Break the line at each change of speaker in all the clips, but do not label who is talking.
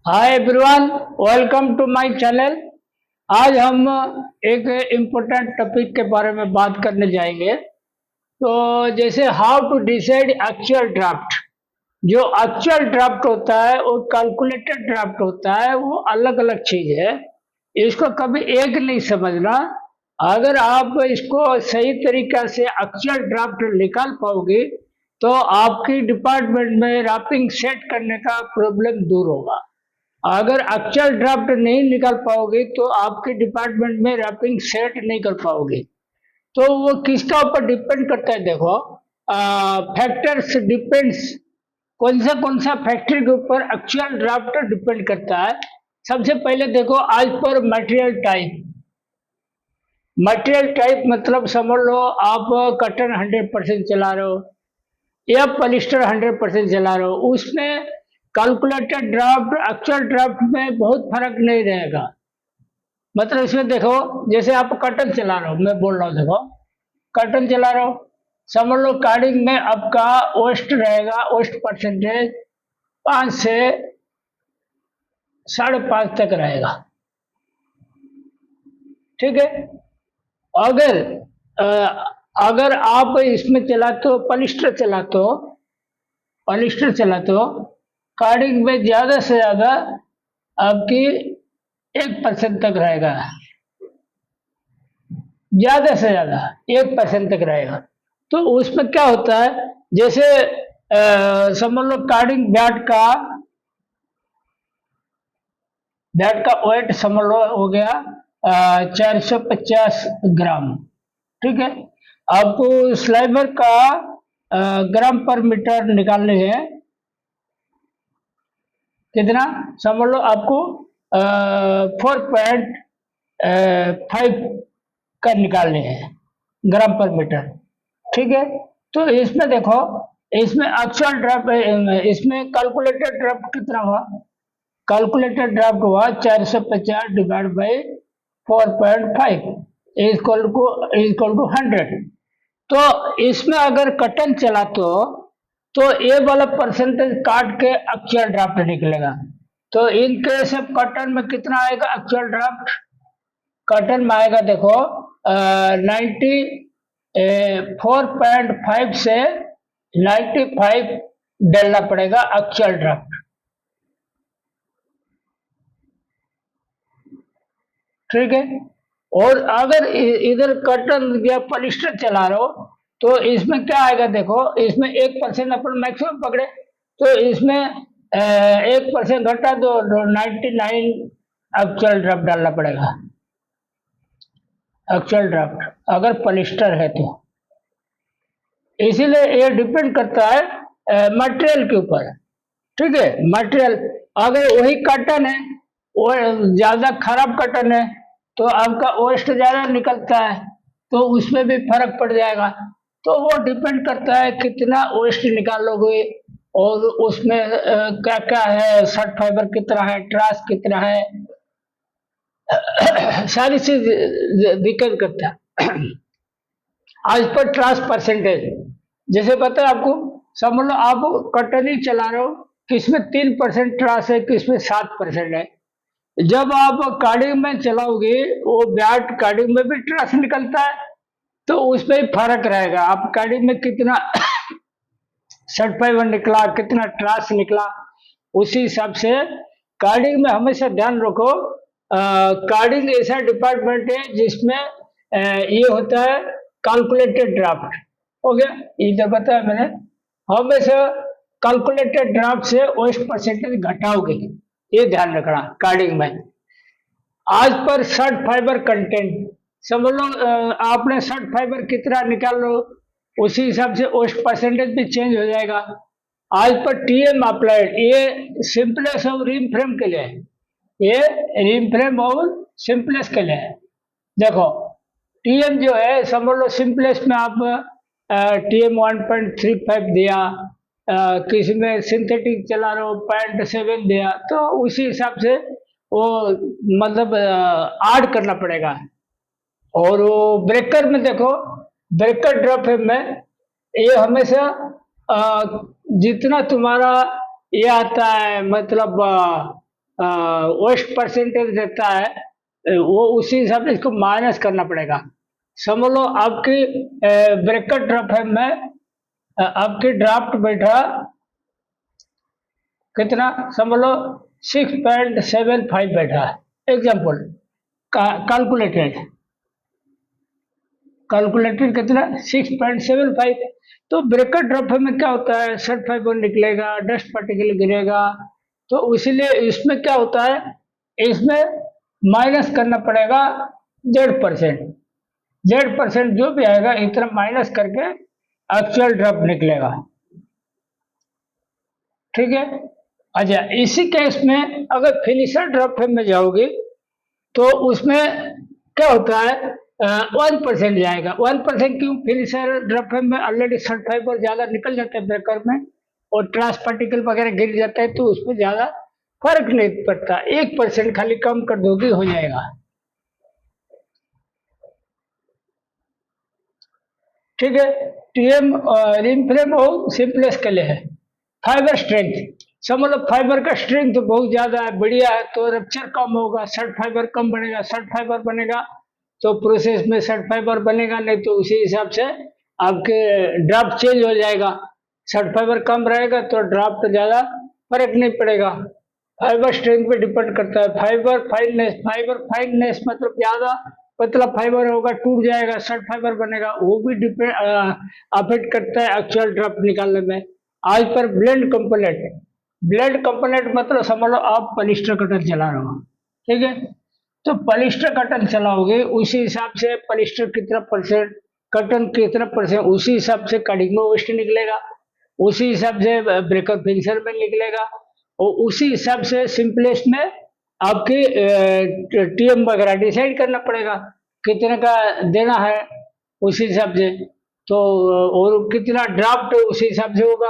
Hi everyone, welcome to my channel. आज हम एक इम्पोर्टेंट टॉपिक के बारे में बात करने जाएंगे। तो जैसे how to decide actual draft. जो एक्चुअल ड्राफ्ट होता है और कैलकुलेटेड ड्राफ्ट होता है, वो अलग अलग चीज है। इसको कभी एक नहीं समझना। अगर आप इसको सही तरीका से एक्चुअल ड्राफ्ट निकाल पाओगे तो आपकी डिपार्टमेंट में रैपिंग सेट करने का प्रॉब्लम दूर होगा। अगर एक्चुअल ड्राफ्ट नहीं निकाल पाओगे तो आपके डिपार्टमेंट में रैपिंग सेट नहीं कर पाओगे। तो वो किसका ऊपर डिपेंड करता है? देखो, फैक्टर्स डिपेंड्स। कौन सा फैक्टर के ऊपर एक्चुअल ड्राफ्ट डिपेंड करता है? सबसे पहले देखो, आज पर मटेरियल टाइप। मटेरियल टाइप मतलब समझ लो आप कॉटन 100% चला रहे हो या पॉलिस्टर 100% चला रहे हो, उसमें कैलकुलेटेड ड्राफ्ट एक्चुअल ड्राफ्ट में बहुत फर्क नहीं रहेगा। मतलब इसमें देखो, जैसे आप कॉटन चला रहे हो, मैं बोल रहा हूँ, देखो कॉटन चला रहे हो, समझ लो कार्डिंग में आपका वेस्ट रहेगा, वेस्ट परसेंटेज 5 से 5.5 तक रहेगा। ठीक है। अगर अ, अगर आप इसमें चलाते हो, पॉलिस्टर चलाते हो, कार्डिंग में ज्यादा से ज्यादा आपकी 1% तक रहेगा। ज्यादा से ज्यादा 1% तक रहेगा। तो उसमें क्या होता है, जैसे समझ लो कार्डिंग बैट का वेट समझ लो हो गया 450 ग्राम। ठीक है। आपको स्लाइबर का ग्राम पर मीटर निकालने हैं। कितना? समझ लो आपको 4.5 का निकालने हैं ग्राम पर मीटर। ठीक है। तो इसमें देखो, इसमें एक्चुअल ड्राफ्ट, इसमें कैलकुलेटेड ड्राफ्ट कितना हुआ? कैलकुलेटेड ड्राफ्ट हुआ 450 डिवाइड बाई 4.5 इक्वल टू 100। तो इसमें अगर कटन चला तो ए वाला परसेंटेज काट के एक्चुअल ड्राफ्ट निकलेगा। तो इन केस ऑफ कटन में कितना आएगा एक्चुअल ड्राफ्ट? कटन में आएगा, देखो 94.5 से 95 डालना पड़ेगा एक्चुअल ड्राफ्ट। ठीक है। और अगर इधर कटन या पॉलिस्टर चला रहे हो तो इसमें क्या आएगा? देखो, इसमें 1% अपन मैक्सिमम पकड़े, तो इसमें 1% घटा दो, 99 एक्चुअल ड्राफ्ट डालना पड़ेगा। एक्चुअल ड्राफ्ट अगर पॉलिस्टर है तो। इसीलिए ये डिपेंड करता है मटेरियल के ऊपर। ठीक है। मटेरियल अगर वही कॉटन है, वो ज्यादा खराब कॉटन है, तो आपका वेस्ट ज्यादा निकलता है, तो उसमें भी फर्क पड़ जाएगा। तो वो डिपेंड करता है कितना वेस्ट निकालोगे और उसमें क्या क्या है, शर्ट फाइबर कितना है, ट्रास कितना है, सारी चीज दिक्कत करता है। आज पर ट्रास परसेंटेज जैसे पता है आपको, समझ लो आप कॉटन ही चला रहे हो, किसमें 3% ट्रास है, किसमें 7% है। जब आप कार्डिंग में चलाओगे, वो ब्याट कार्डिंग में भी ट्रास निकलता है, तो उसमें ही फर्क रहेगा। आप कार्डिंग में कितना शर्ट फाइबर निकला, कितना ट्रास निकला, उसी हिसाब से कार्डिंग में हमेशा ध्यान रखो। कार्डिंग ऐसा डिपार्टमेंट है जिसमें ये होता है कैलकुलेटेड ड्राफ्ट। हो गया, इधर बताया मैंने। हमेशा कैलकुलेटेड ड्राफ्ट से वेस्ट परसेंटेज घटाओगे, ये ध्यान रखना कार्डिंग में। आज पर शर्ट फाइबर कंटेंट समझ लो, आपने शर्ट फाइबर कितना निकाल लो, उसी हिसाब से वेस्ट परसेंटेज भी चेंज हो जाएगा। आज पर टीएम अप्लाइड, ये सिंपलेस और रिम फ्रेम के लिए है। ये रिम फ्रेम और सिंपलेस के लिए है। देखो, टीएम जो है, समझ लो सिंपलेस में आप टीएम 1.35 दिया, किसी में सिंथेटिक चला रहे हो 0.7 दिया, तो उसी हिसाब से वो मतलब ऐड करना पड़ेगा। और वो ब्रेकर में देखो, ब्रेकर ड्रॉप में ये हमेशा जितना तुम्हारा ये आता है, मतलब वेस्ट परसेंटेज देता है वो उसी हिसाब से इसको माइनस करना पड़ेगा। समझ लो आपकी ब्रैकेट ड्रॉप है में आपकी ड्राफ्ट बैठा कितना, समझ लो 6.75 बैठा है एग्जाम्पल, कैलकुलेटेड कैलकुलेटेड कितना 6.75। तो ब्रैकेट ड्रॉप में क्या होता है, सर्ट फाइबर निकलेगा, डस्ट पार्टिकल गिरेगा, तो इसीलिए इसमें क्या होता है, इसमें माइनस करना पड़ेगा Z%। Z% जो भी आएगा इतना माइनस करके एक्चुअल ड्रॉप निकलेगा, ठीक है। अच्छा, इसी केस में अगर फिनिशर ड्रॉप में जाओगे तो उसमें क्या होता है 1% जाएगा। 1% क्यों, फिनिशर ड्रॉप में ऑलरेडी सर्ट फाइबर ज्यादा निकल जाता है ब्रेकर में और ट्रांस पार्टिकल वगैरह गिर जाता है, तो उसमें ज्यादा फर्क नहीं पड़ता, 1% खाली कम कर दोगे हो जाएगा, ठीक है। टीएम रिम फ्रेम और सिंपलेक्स के लिए है। फाइबर स्ट्रेंथ, समझ लो फाइबर का स्ट्रेंथ बहुत ज्यादा है, बढ़िया है, तो रप्चर कम होगा, सर्ट फाइबर कम बनेगा, सर्ट फाइबर बनेगा तो प्रोसेस में सर्ट फाइबर बनेगा, नहीं तो उसी हिसाब से आपके ड्राफ्ट चेंज हो जाएगा। सर्ट फाइबर कम रहेगा तो ड्राफ्ट ज्यादा फर्क नहीं पड़ेगा। फाइबर स्ट्रेंथ पे डिपेंड करता है। फाइबर फाइननेस मतलब ज्यादा पतला फाइबर होगा टूट जाएगा, सर्ट फाइबर बनेगा, वो भी डिपेंड अफेक्ट करता है एक्चुअल ड्राफ्ट निकालने में। आज पर ब्लेड कंपोनेंट मतलब समझ लो आप पॉलिस्टर कटर चला रहे हो, ठीक है, तो पॉलिस्टर कटन चलाओगे उसी हिसाब से पॉलिस्टर कितना परसेंट, कटन कितना परसेंट, उसी हिसाब से कटिंग में वेस्ट निकलेगा, उसी हिसाब से ब्रेकर फिनिशर में निकलेगा, और उसी हिसाब से सिंपलेस्ट में आपकी टीएम वगैरह डिसाइड करना पड़ेगा कितने का देना है उसी हिसाब से, तो और कितना ड्राफ्ट उसी हिसाब से होगा।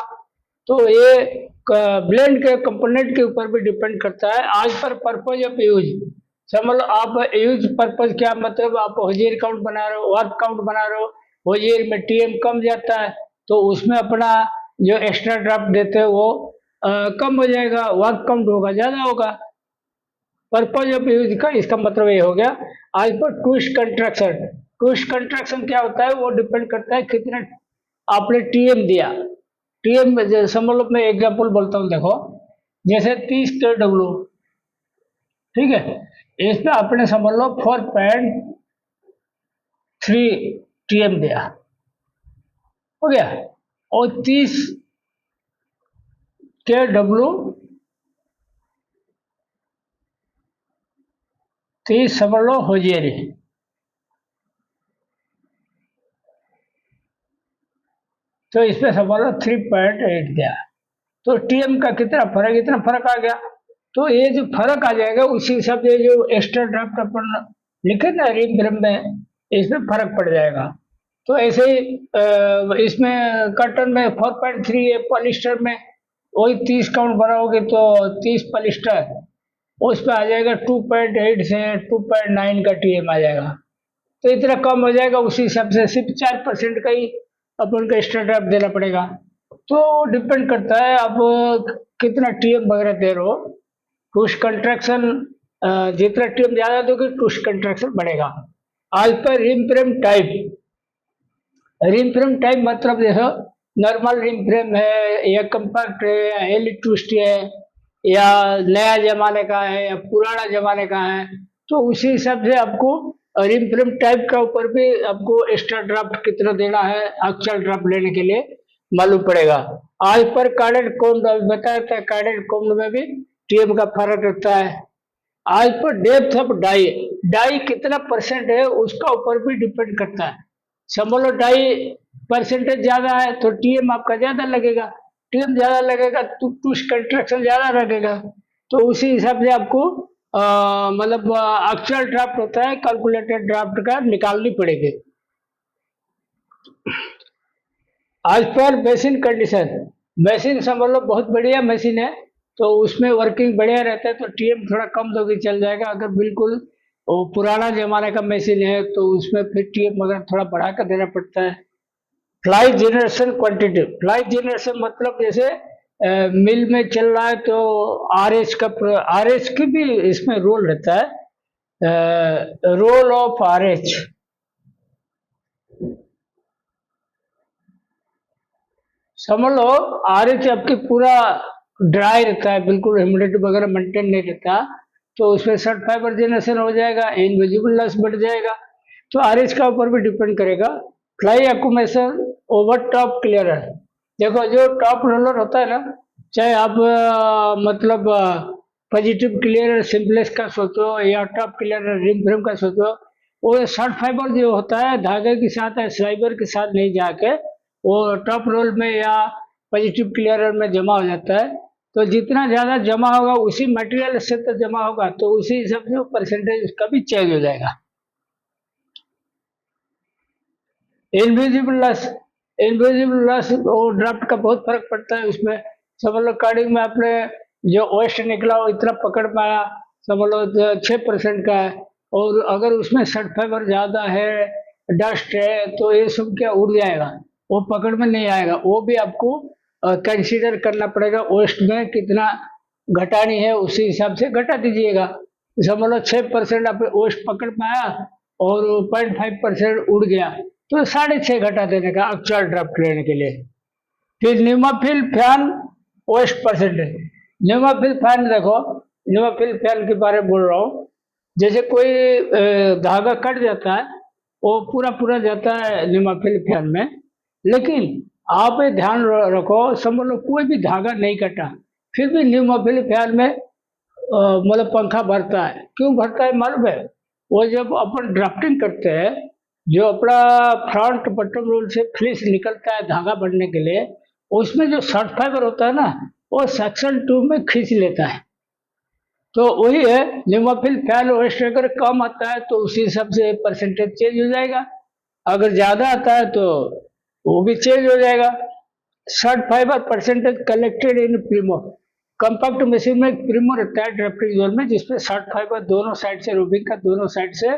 तो ये ब्लेंड के कंपोनेंट के ऊपर भी डिपेंड करता है। आज पर पर्पज ऑफ यूज, समझ लो आप यूज पर्पज क्या मतलब, आप होजियर काउंट बना रहे हो, वर्क काउंट बना रहे हो, होजियर में टीएम कम जाता है तो उसमें अपना जो एक्स्ट्रा ड्राफ्ट देते हैं वो कम हो जाएगा, वर्क काउंट होगा ज्यादा होगा। पर्पज ऑफ यूज का इसका मतलब ये हो गया। आज पर ट्विस्ट कंस्ट्रक्शन क्या होता है, वो डिपेंड करता है कितना आपने टीएम दिया। टीएम समझ लो मैं एग्जाम्पल बोलता हूँ, देखो जैसे 30 kW, ठीक है, इसमें आपने समझ लो 4.3 टीएम दिया, हो गया, और 30 kW 30 समझ लो होजियरी, तो इसमें समझ लो 3.8 दिया, तो टीएम का कितना फर्क, इतना फर्क आ गया। तो ये जो फर्क आ जाएगा उसी हिसाब से जो एक्स्ट्रा ड्राफ्ट अपन लिखे ना रिम फ्रेम में, इसमें फर्क पड़ जाएगा। तो ऐसे ही इसमें कॉटन में 4.3 है, पॉलिस्टर में वही 30 काउंट बनाओगे तो 30 पॉलिस्टर, उस पर आ जाएगा 2.8 से 2.9 का टीएम आ जाएगा, तो इतना कम हो जाएगा। उसी हिसाब से सिर्फ 4% का ही अपन को एक्स्ट्रा ड्राफ्ट देना पड़ेगा। तो डिपेंड करता है आप कितना टीएम वगैरह दे रहे हो। ट्विस्ट कंट्रैक्शन जितना टीएम ज्यादा दोगे ट्विस्ट कंट्रैक्शन बढ़ेगा। आज पर रिम फ्रेम टाइप मतलब जैसे नॉर्मल रिम फ्रेम है या कंपैक्ट है या एल ट्विस्ट है या नया जमाने का है या पुराना जमाने का है, तो उसी हिसाब से आपको रिम फ्रेम टाइप का ऊपर भी आपको एक्स्ट्रा ड्राफ्ट कितना देना है एक्चुअल ड्राफ्ट लेने के लिए मालूम पड़ेगा। आज पर कार्डेड कोम्ड बताया था, कार्डेड कोम्ड में भी टीएम का फर्क रहता है। आज पर डेप्थ ऑफ डाई कितना परसेंट है उसका ऊपर भी डिपेंड करता है। समझ लो डाई परसेंटेज ज्यादा है तो टीएम आपका ज्यादा लगेगा, टीएम ज्यादा लगेगा तो ट्विस्ट कंट्रैक्शन ज्यादा लगेगा, तो उसी हिसाब से आपको मतलब एक्चुअल ड्राफ्ट होता है कैलकुलेटेड ड्राफ्ट का निकालनी पड़ेगी। आज पर मशीन कंडीशन, मशीन समझ लो बहुत बढ़िया मशीन है तो उसमें वर्किंग बढ़िया रहता है तो टीएम थोड़ा कम दोगे चल जाएगा। अगर बिल्कुल वो पुराना जमाने का मशीन है तो उसमें फिर टीएम वगैरह थोड़ा बढ़ा कर देना पड़ता है। Fly generation quantity, fly generation मतलब जैसे मिल में चल रहा है तो आर एच की भी इसमें रोल रहता है, रोल ऑफ आर एच। समझ लो, आर एच आपकी पूरा ड्राई रहता है, बिल्कुल ह्यूमिडिटी वगैरह मेंटेन नहीं रहता, तो उसमें सर्ट फाइबर जनरेशन हो जाएगा, इनविजिबल लॉस बढ़ जाएगा। तो आर एच का ऊपर भी डिपेंड करेगा। Fly accumulation over top clearer. देखो जो टॉप रोलर होता है ना, चाहे आप मतलब पॉजिटिव क्लियरर सिंपलेक्स का सोचो या टॉप क्लियरर रिम फ्रेम का सोचो, वो शॉर्ट फाइबर जो होता है धागे के साथ या स्लाइबर के साथ नहीं जाके वो टॉप रोल में या पॉजिटिव क्लियरर में जमा हो जाता है। तो जितना ज़्यादा जमा होगा उसी मटेरियल से तो जमा होगा, तो उसी हिसाब से वो परसेंटेज उसका भी चेंज हो जाएगा। इनविजिबल लॉस, इनविजिबल लॉस और ड्राफ्ट का बहुत फर्क पड़ता है उसमें। समझ लो कार्डिंग में आपने जो वेस्ट निकला वो इतना पकड़ पाया, समझ लो 6% का है, और अगर उसमें सर्ट फाइबर ज़्यादा है, डस्ट है, तो ये सब क्या उड़ जाएगा, वो पकड़ में नहीं आएगा। वो भी आपको कंसीडर करना पड़ेगा, वेस्ट में कितना घटानी है उसी हिसाब से घटा दीजिएगा। समझ लो 6% आप वेस्ट पकड़ पाया और 0.5% उड़ गया, तो 6.5 घटा देने का एक्चुअल ड्राफ्ट लेने के लिए। फिर न्यूमाफिल फैन वेस्ट परसेंटेज। न्यूमाफिल फैन देखो, न्यूमाफिल फैन के बारे में बोल रहा हूँ। जैसे कोई धागा कट जाता है, वो पूरा पूरा जाता है न्यूमाफिल फैन में, लेकिन आप ये ध्यान रखो, समझ लो कोई भी धागा नहीं कटा, फिर भी न्यूमाफिल फैन में मतलब पंखा भरता है। क्यों भरता है मालूम है? वो जब अपन ड्राफ्टिंग करते हैं, जो अपना फ्रंट बटन रोल से फ्लिस निकलता है धागा बढ़ने के लिए, उसमें जो शॉर्ट फाइबर होता है ना, वो सेक्शन 2 में खींच लेता है। तो वही है, न्यूमाफिल फैन वेस्ट अगर कम आता है तो उसी हिसाब से परसेंटेज चेंज हो जाएगा, अगर ज्यादा आता है तो वो भी चेंज हो जाएगा। Short fibre percentage collected in Primo. Compact machine में एक प्रीमो रहता है ड्राफ्टिंग जोन में, जिसपे शॉर्ट फाइबर दोनों साइड से, रूबिंग का दोनों साइड से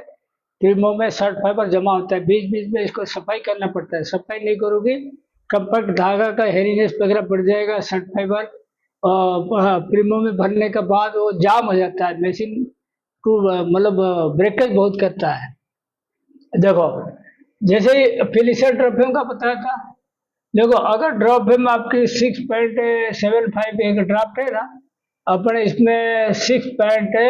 प्रीमो में शॉर्ट फाइबर जमा होता है। बीच बीच में इसको सफाई करना पड़ता है, सफाई नहीं करोगे कॉम्पैक्ट धागा का हेरीनेस वगैरह बढ़ जाएगा। शॉर्ट फाइबर प्रीमो में भरने के बाद वो जाम हो जाता है, मशीन को मतलब ब्रेकेज बहुत करता है। देखो जैसे फिनिशर ड्रॉपिंग का बताया था, देखो अगर ड्रॉप में आपकी 6.75 एक ड्राफ्ट है ना, अपने इसमें 6.70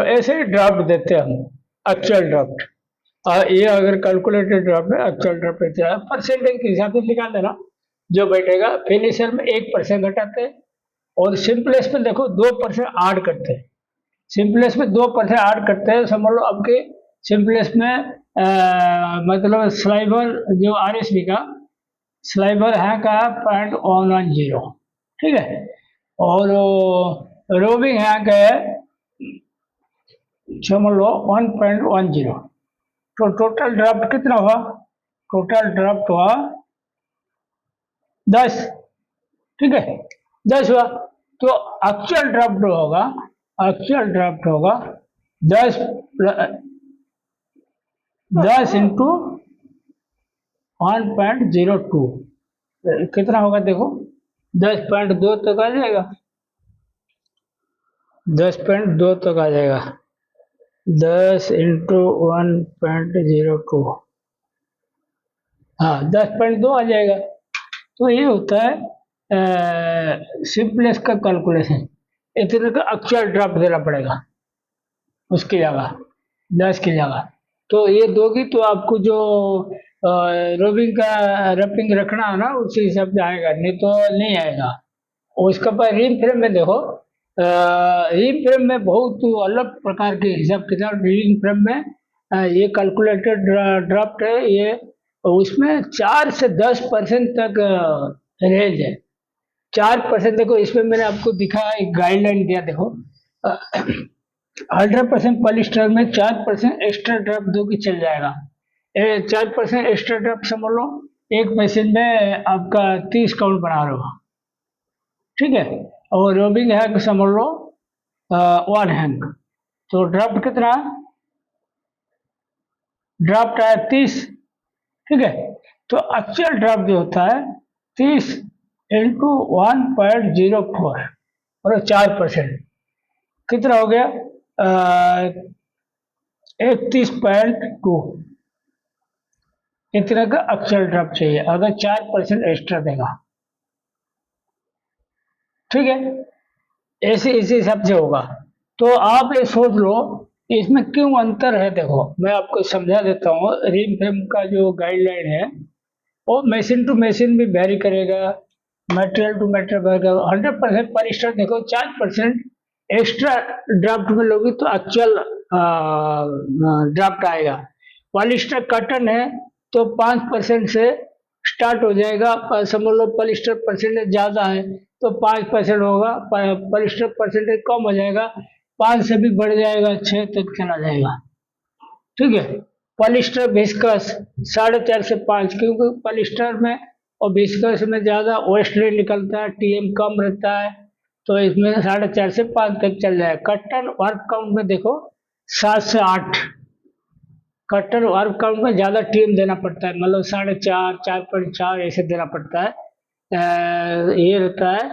ऐसे ही ड्राफ्ट देते हैं हम, एक्चुअल ड्राफ्ट। ये अगर कैलकुलेटेड ड्राफ्ट है, एक्चुअल ड्राफ्ट देते हैं, परसेंटेज के हिसाब से निकाल देना जो बैठेगा। फिनिशर में 1% घटाते हैं, और सिंपलेस में देखो 2% ऐड करते हैं। सिंपलेस में 2% ऐड करते हैं, समझ लो आपके सिंपलेस में मतलब स्लाइबर जो आरएसबी का स्लाइबर है का 0.110, ठीक है, और रोबिंग है का है समझ लो 1.10। तो टोटल ड्राफ्ट कितना हुआ? टोटल ड्राफ्ट हुआ 10, ठीक है, 10 हुआ। तो एक्चुअल ड्राफ्ट होगा, एक्चुअल ड्राफ्ट होगा 10 इंटू 1.02, कितना होगा देखो, 10.2 तक आ जाएगा, 10.2 तक आ जाएगा। 10 इंटू 1.02, हाँ 10.2 आ जाएगा। तो ये होता है सिंपलेस का कैलकुलेशन। इतने का एक्चुअल ड्राफ्ट देना पड़ेगा उसकी जगह, 10 की जगह। तो ये दोगी तो आपको जो रोबिंग का रैपिंग रखना है ना, उसी हिसाब से आएगा, नहीं तो नहीं आएगा। और उसके बाद रिम फ्रेम में देखो, रिम फ्रेम में बहुत अलग प्रकार के हिसाब किताब रिम फ्रेम में ये कैलकुलेटेड ड्राफ्ट है ये, उसमें 4 से 10% तक रेंज है। 4% देखो, इसमें मैंने आपको दिखा एक गाइडलाइन दिया, देखो 100% पॉलिस्टर में 4% एक्स्ट्रा ड्राफ्ट दो कि चल जाएगा। 4% एक्स्ट्रा ड्राफ्ट समझ लो एक मशीन में आपका 30 काउंट बना रहे हो, ठीक है, और रोबिंग हैक समझ लो 1 हैंक। तो ड्राफ्ट कितना ड्राफ्ट आया 30, ठीक है। तो एक्चुअल ड्राफ्ट जो होता है 30 इंटू 1.04 और 4%, कितना हो गया 31.2, इतना का एक्चुअल ड्राफ्ट चाहिए अगर 4% एक्स्ट्रा देगा, ठीक है। ऐसे इसी हिसाब से होगा। तो आप ये सोच लो इसमें क्यों अंतर है। देखो मैं आपको समझा देता हूँ, रिम फ्रेम का जो गाइडलाइन है वो मशीन टू मशीन भी वेरी करेगा, मटेरियल टू मटेरियल करेगा। 100% पॉलिस्टर देखो 4% एक्स्ट्रा ड्राफ्ट में लोगी तो एक्चुअल ड्राफ्ट आएगा। पॉलिस्टर कॉटन है तो 5% से स्टार्ट हो जाएगा, समझ लो पॉलिस्टर परसेंटेज ज़्यादा है तो 5% होगा, पॉलिस्टर परसेंटेज कम हो जाएगा 5 से भी बढ़ जाएगा 6 तक चला जाएगा, ठीक है। पॉलिस्टर विस्कस 4.5 से 5, क्योंकि पॉलिस्टर में और विस्कस में ज़्यादा ऑयस्ट्रेन निकलता है, टीएम कम रहता है, तो इसमें 4.5 से 5 तक चल जाएगा। कॉटन वर्क काउंट में देखो 7 से 8, कॉटन वर्क काउंट में ज़्यादा टीएम देना पड़ता है, मतलब 4.5, 4.4 ऐसे देना पड़ता है, ये रहता है।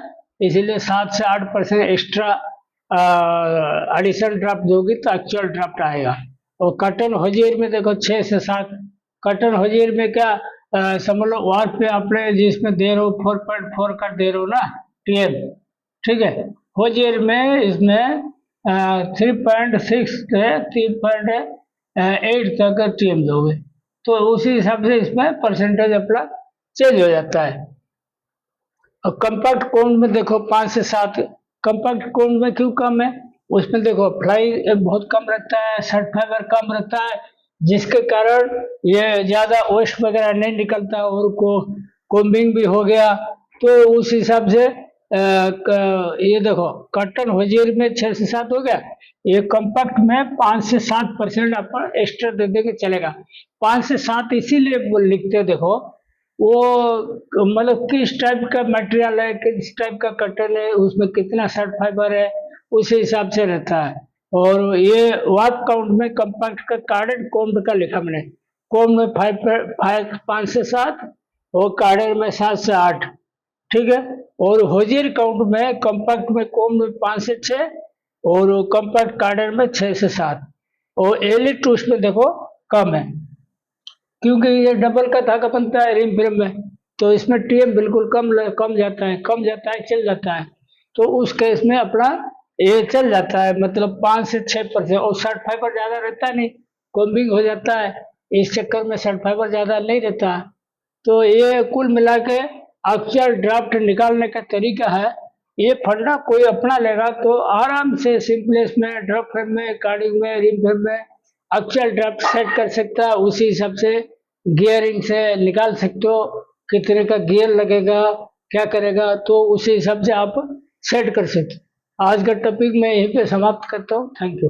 इसीलिए 7 से 8% एक्स्ट्रा एडिशनल ड्राफ्ट दोगी तो एक्चुअल ड्राफ्ट आएगा। और कॉटन होजियर में देखो 6 से 7, कॉटन होजियर में क्या समझ लो वाट पे आपने जिसमें दे रहे हो 4.4 का दे रहे हो ना टीएम, ठीक है। होजियर में इसमें 3.6 से 3.8 तक टीएम दोगे तो उसी हिसाब से इसमें परसेंटेज अपना चेंज हो जाता है। और कंपैक्ट कोन में देखो 5 से 7, कंपैक्ट कोन में क्यों कम है, उसमें देखो फ्लाई बहुत कम रहता है, शर्ट फाइबर कम रहता है, जिसके कारण ये ज़्यादा वेस्ट वगैरह नहीं निकलता और कोम्बिंग भी हो गया। तो उस हिसाब से ये देखो कॉटन होजियर में 6 से 7 हो गया, ये कंपैक्ट में 5 से 7% अपन एक्स्ट्रा दे देंगे चलेगा। 5 से 7 इसीलिए वो लिखते देखो वो मतलब किस टाइप का मटेरियल है, किस टाइप का कॉटन है, उसमें कितना शर्ट फाइबर है, उसी हिसाब से रहता है। और ये वाट काउंट में कंपैक्ट का कार्डेड कोम्ब का लिखा मैंने, कोम्ब में 5 से 7 और कार्डेड में 7 से 8, ठीक है। और होजियर काउंट में कंपैक्ट में कोम्ब में 5 से 6 और कंपैक्ट कार्डेड में 6 से 7, और एलिट उसमें देखो कम है क्योंकि ये डबल का धागा बनता है रिम फ्रेम में, तो इसमें टीएम बिल्कुल कम जाता है, चल जाता है। तो उस केस में अपना ये चल जाता है, मतलब 5 से 6%। और शर्ट फाइबर ज़्यादा रहता नहीं, कोम्बिंग हो जाता है, इस चक्कर में शर्ट फाइबर ज़्यादा नहीं रहता है। तो ये कुल मिला के एक्चुअल ड्राफ्ट निकालने का तरीका है। ये फंडा कोई अपना लेगा तो आराम से सिंपलेस में ड्राफ्ट फ्रेम में, कार्डिंग में, रिम फ्रेम में एक्चुअल ड्राफ्ट सेट कर सकता है। उसी हिसाब से गियरिंग से निकाल सकते हो कितने का गियर लगेगा, क्या करेगा, तो उसी हिसाब से आप सेट कर सकते हो। आज का टॉपिक मैं यहीं पे समाप्त करता हूँ। Thank you.